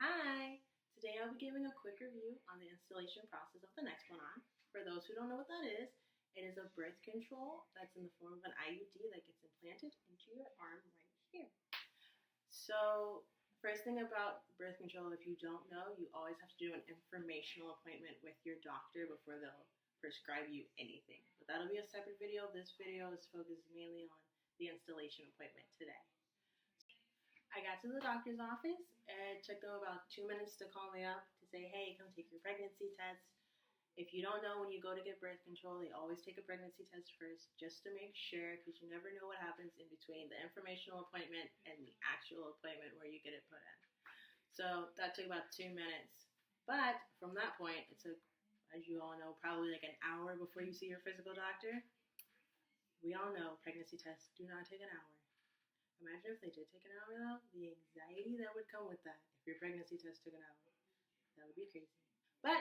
Hi! Today I'll be giving a quick review on the installation process of the Nexplanon. For those who don't know what that is, it is a birth control that's in the form of an IUD that gets implanted into your arm right here. So, first thing about birth control, if you don't know, you always have to do an informational appointment with your doctor before they'll prescribe you anything. But that'll be a separate video. This video is focused mainly on the installation appointment today. I got to the doctor's office, and it took them about 2 minutes to call me up to say, hey, come take your pregnancy test. If you don't know, when you go to get birth control, they always take a pregnancy test first just to make sure, because you never know what happens in between the informational appointment and the actual appointment where you get it put in. So that took about 2 minutes. But from that point, it took, as you all know, probably like an hour before you see your physical doctor. We all know pregnancy tests do not take an hour. Imagine if they did take an hour though, the anxiety that would come with that if your pregnancy test took an hour. That would be crazy. But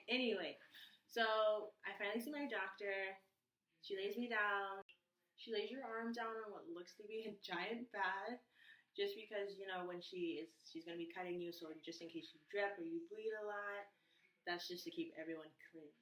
anyway, so I finally see my doctor. She lays me down. She lays your arm down on what looks to be a giant pad, just because, you know, when she's going to be cutting you, so just in case you drip or you bleed a lot, that's just to keep everyone clean.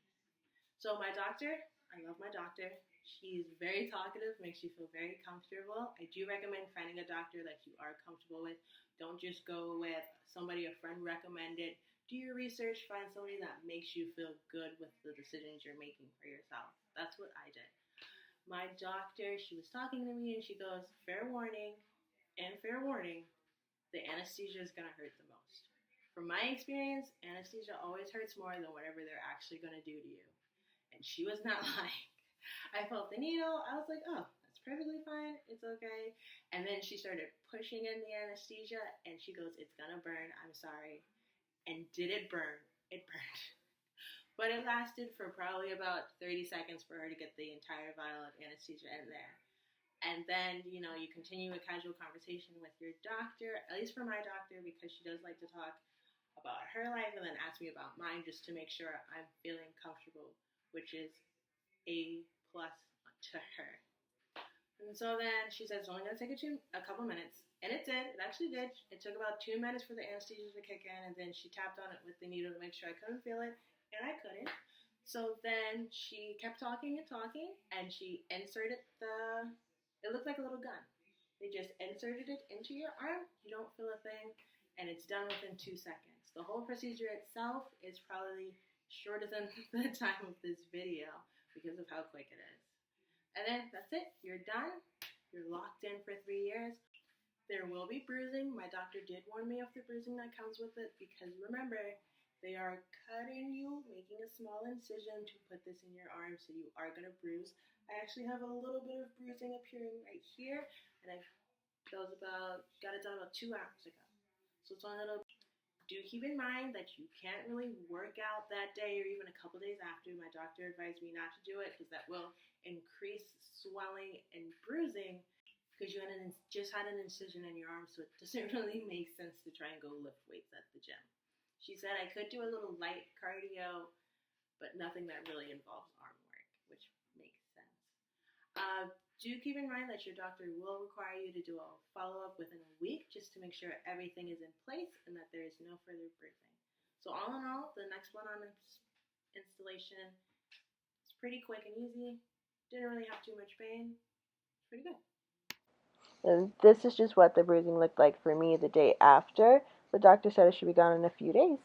So my doctor, I love my doctor. She's very talkative, makes you feel very comfortable. I do recommend finding a doctor that you are comfortable with. Don't just go with somebody a friend recommended. Do your research, find somebody that makes you feel good with the decisions you're making for yourself. That's what I did. My doctor, she was talking to me and she goes, fair warning, the anesthesia is going to hurt the most. From my experience, anesthesia always hurts more than whatever they're actually going to do to you. And she was not lying. I felt the needle. I was like, oh, that's perfectly fine. It's okay. And then she started pushing in the anesthesia, and she goes, it's going to burn. I'm sorry. And did it burn? It burned. But it lasted for probably about 30 seconds for her to get the entire vial of anesthesia in there. And then, you know, you continue a casual conversation with your doctor, at least for my doctor, because she does like to talk about her life and then ask me about mine just to make sure I'm feeling comfortable, which is a plus to her. And so then she said it's only going to take a couple minutes. And it did. It actually did. It took about 2 minutes for the anesthesia to kick in, and then she tapped on it with the needle to make sure I couldn't feel it, and I couldn't. So then she kept talking, and she inserted it looked like a little gun. They just inserted it into your arm. You don't feel a thing, and it's done within 2 seconds. The whole procedure itself is probably shorter than the time of this video because of how quick it is. And then that's it. You're done. You're locked in for 3 years. There will be bruising. My doctor did warn me of the bruising that comes with it because remember, they are cutting you, making a small incision to put this in your arm, so you are going to bruise. I actually have a little bit of bruising appearing right here, and I got it done about 2 hours ago. So it's on a little. Do keep in mind that you can't really work out that day or even a couple days after. My doctor advised me not to do it because that will increase swelling and bruising because you just had an incision in your arm, so it doesn't really make sense to try and go lift weights at the gym. She said I could do a little light cardio, but nothing that really involves arm work, which makes sense. Do keep in mind that your doctor will require you to do a follow-up within a week just to make sure everything is in place and that there is no further bruising. So all in all, the Nexplanon installation is pretty quick and easy. Didn't really have too much pain. It's pretty good. And this is just what the bruising looked like for me the day after. The doctor said it should be gone in a few days.